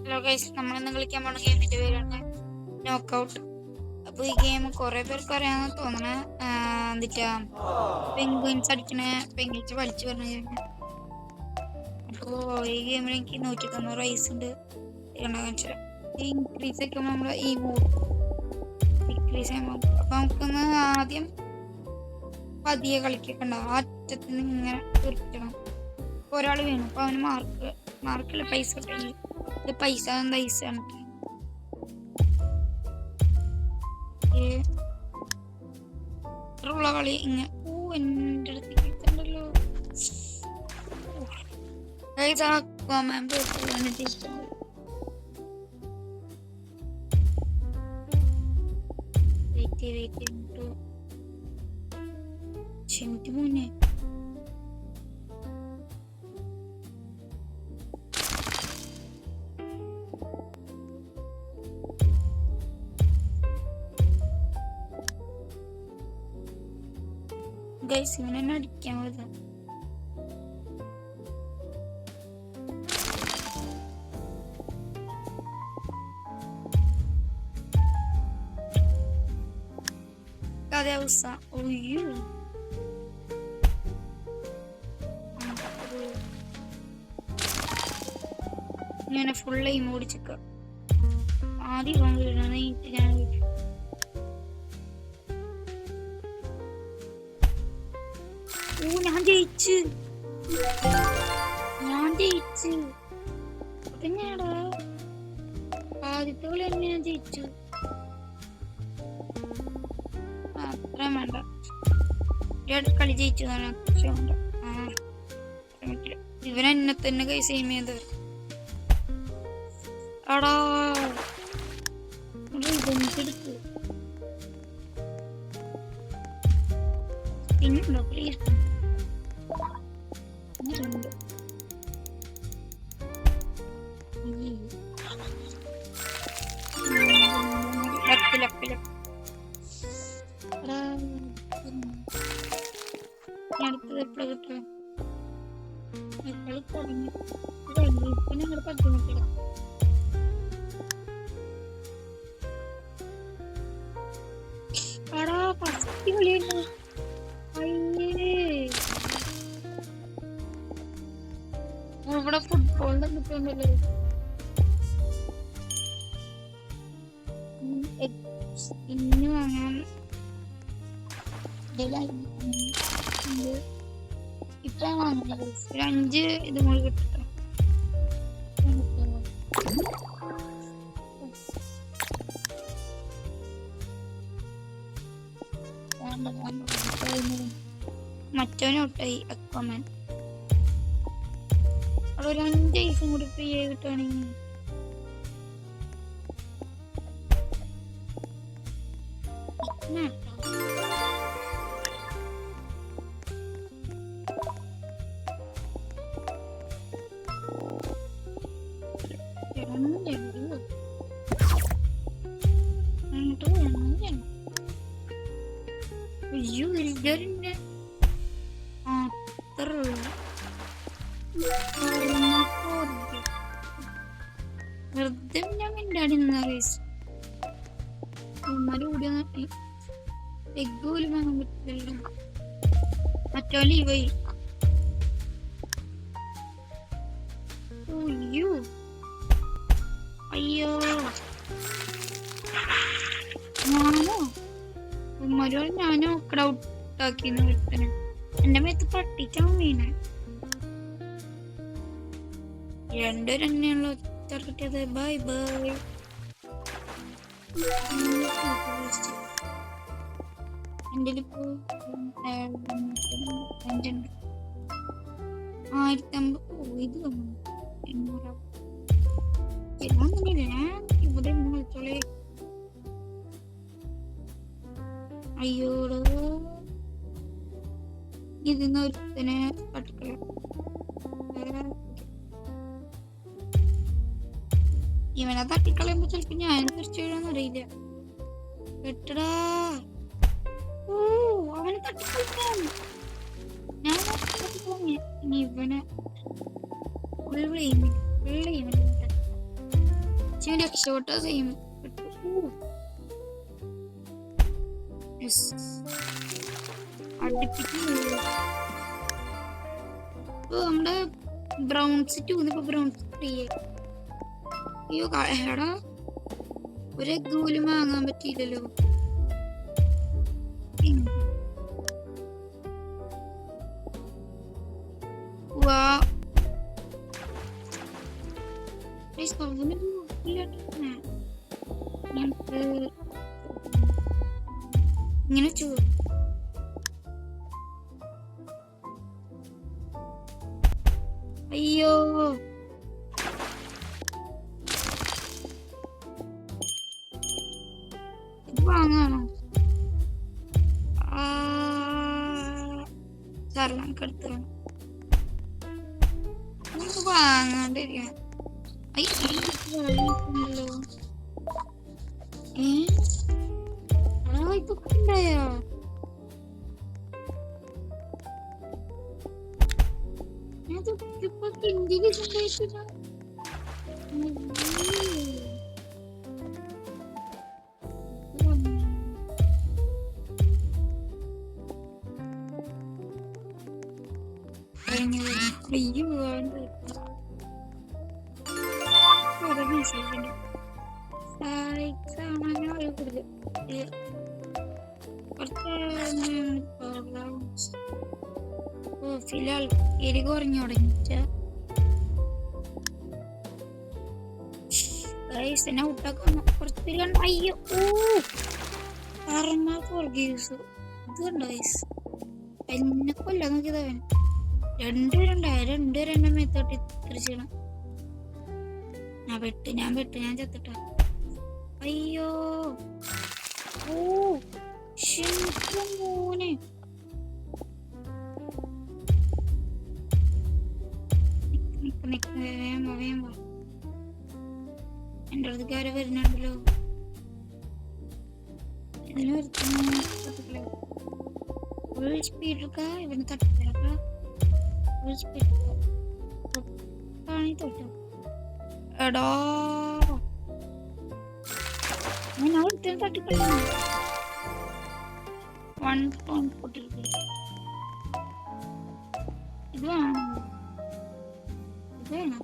Hello guys, നമ്മളിന്ന് കളിക്കാൻ പോണ ഗെയിമിന്റെ പേരാണ് നോക്കൗട്ട്. അപ്പോൾ ഈ ഗെയിം കുറെ പേർക്ക് അറിയാമെന്ന് തോന്നണേ. എന്നിട്ടാ പെൻഗ്വിൻസ് അടിക്കണ പെൻഗ്വിൻസ് വലിച്ചു പറഞ്ഞ ഗെയിം. അപ്പോൾ ഈ ഗെയിമിൽ എനിക്ക് 190 റൈസ് ഉണ്ട്. ഇൻക്രീസ് ആക്കുമ്പോൾ നമ്മൾ ഈ ഡിക്രീസ് ചെയ്യുമ്പോൾ അപ്പോൾ നമുക്കൊന്ന് ആദ്യം പതിയെ കളിക്കണ്ട, ആ അറ്റത്തിന് ഇങ്ങനെ തീർപ്പിക്കണം. അപ്പോൾ ഒരാൾ വീണു, അപ്പോൾ അവന് മാർക്കുള്ള പൈസ കിട്ടി. ഇത് പൈസ ആണ്. ഇത്രയുള്ള കളി ഇങ്ങനെ. എൻ്റെ അടുത്ത് കിട്ടുന്നുണ്ടല്ലോ. മുന്നേ ഗൈസ് ഇവനെ തന്നെ അടിക്കാൻ പോയതാ. അതേ അവസ്ഥ. ഒയ്യോ, ഇങ്ങനെ ഫുള്ള് ഈ ഓടിച്ചേക്ക. ആദ്യം ഞാൻ ജയിച്ചു. തന്നെയാടാ ആദ്യത്തെ കളി തന്നെ ഞാൻ ജയിച്ചു. അത്ര വേണ്ട, കളി ജയിച്ചു. ഇവനെന്നെ തന്നെ കൈ സെയിം ചെയ്ത്. അടാ ഇതെടുത്ത് പിന്നുണ്ടോ പ്ലീസ്. അടുത്തത് എപ്പോഴാ കിട്ടുക? കളി തുടങ്ങി പിന്നെ ഞങ്ങൾ പറ്റുന്നില്ല. ആടാ ഫസ്റ്റ് കളിയായിരുന്നു. ഇവിടെ ഫുട്ബോളിന്റെ കിട്ടുന്നുണ്ടല്ലോ. ഇന്ന് വാങ്ങാൻ ഇപ്പൊ വാങ്ങുന്നത് 5 ഇത് കൂടി കിട്ടട്ടെ. മറ്റവനോട്ടായി അക്വാമാൻ. അവിടെ 5 ഐസും കൂടി ഫ്രീ ആയി കിട്ടുകയാണെങ്കിൽ വെറുതെ ഞാൻ മിണ്ടാടി നിന്ന കേസ്. കൂടി എഗ് പോലും വാങ്ങാൻ പറ്റില്ലല്ലോ. മറ്റോ ലീവായി. അയ്യോ ഞാനോ ഔട്ടാക്കിന്ന് വിട്ടനെ. എന്റെ മേത്ത് പട്ടിച്ചാൻ വീണേ. 2 തന്നെയുള്ള ഒറ്റ കിട്ടിയത്. Bye bye. എൻ്റെ ഇപ്പോ 1050. ഇത് ഇവിടെ വിളിച്ചോളേ. അയ്യോടോ, ഇതിന്ന് ഒരുത്തനെ പട്ടിക്കള. ഇവനെ തട്ടിക്കളയുമ്പോ ചിലപ്പോ ഞാൻ തിരിച്ചു വീഴാന്നറിയില്ല. കെട്ടടാ. അവനെ തട്ടിക്കളയാൻ ഞാൻ ഇനി ഇവനെ ഫുൾ അടിച്ച് രക്ഷപ്പെട്ട സെയിം അടുപ്പിക്കുന്നില്ല. ഇപ്പൊ നമ്മുടെ ബ്രൗൺസ് 2 ഇപ്പൊ ബ്രൗൺസ് 3. അയ്യോ എടാ ഒരു എഗ് പോലും വാങ്ങാൻ പറ്റിയില്ലല്ലോ. ഇങ്ങനെ അയ്യോ ഇത് വാങ്ങാണോ? സാറ് നമുക്ക് എടുത്തു വാങ്ങാണ്ടിരിക്കണം. ഇതൊക്കെ ഉണ്ടായോ? ഇപ്പൊ കിണ്ടിൽ സംഭവിച്ചില്ല. അയ്യോ ഫിലാൽ എരി കുറഞ്ഞു തുടങ്ങിച്ച എന്നെ ഔട്ടാക്കാൻ കുറച്ച് കണ്ട. അയ്യോ ഇത് കണ്ടോ എന്നെ കൊല്ലാൻ നോക്കിയതവൻ. രണ്ടുപേരെ എന്നെ മേത്തോട്ട് തിരിച്ചണം. ഞാൻ ചത്തിട്ട. അയ്യോ മോനെ വേമ്പോ എന്റെ അടുത്തേക്കാര് വരുന്നുണ്ടല്ലോ. ഇതിന് ഫുൾ സ്പീഡ് എടുക്ക. ഇവന് തട്ടിക്ക ഫുൾ സ്പീഡ് തൊട്ടോ. എടാ ഞാൻ ഒരുത്തരം തട്ടിക്കള. 1 pound പൊട്ടിട്ട് ഇത് വേണം.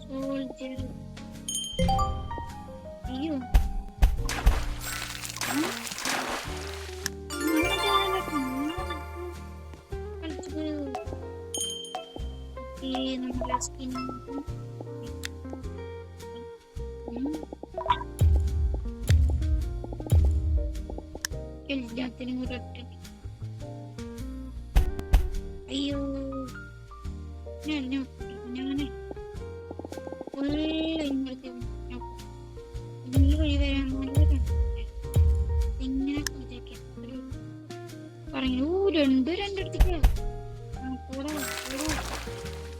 സോൾജർ അയ്യോ നമ്മുടെ സ്കിൻ എല്ലാത്തിനും ഒരൊറ്റ. അയ്യോ ഞാനെ വഴി വരാൻ ഇങ്ങനെ പറഞ്ഞു. രണ്ടടുത്തേക്ക്.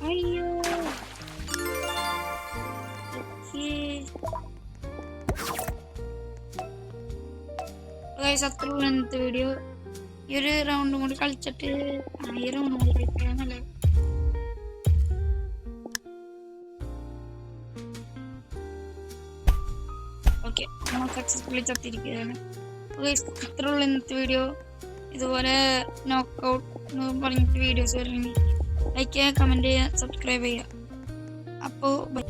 അയ്യോ അത്ര ഇന്നത്തെ വീഡിയോ. ഈ ഒരു റൗണ്ടും കൂടി കളിച്ചിട്ട് ഈ റൗണ്ടും കൂടി കളിക്കാന്നല്ലേ. ഓക്കെ നമ്മൾ സക്സസ്ഫുള്ളി ചത്തിരിക്കുകയാണ്. ഇത്രയുള്ള ഇന്നത്തെ വീഡിയോ. ഇതുപോലെ നോക്കൗട്ട് എന്ന് പറഞ്ഞിട്ട് വീഡിയോസ് വരണമെങ്കിൽ ലൈക്ക് ചെയ്യുക, കമൻറ്റ് ചെയ്യുക, സബ്സ്ക്രൈബ് ചെയ്യുക. അപ്പോൾ ബൈ.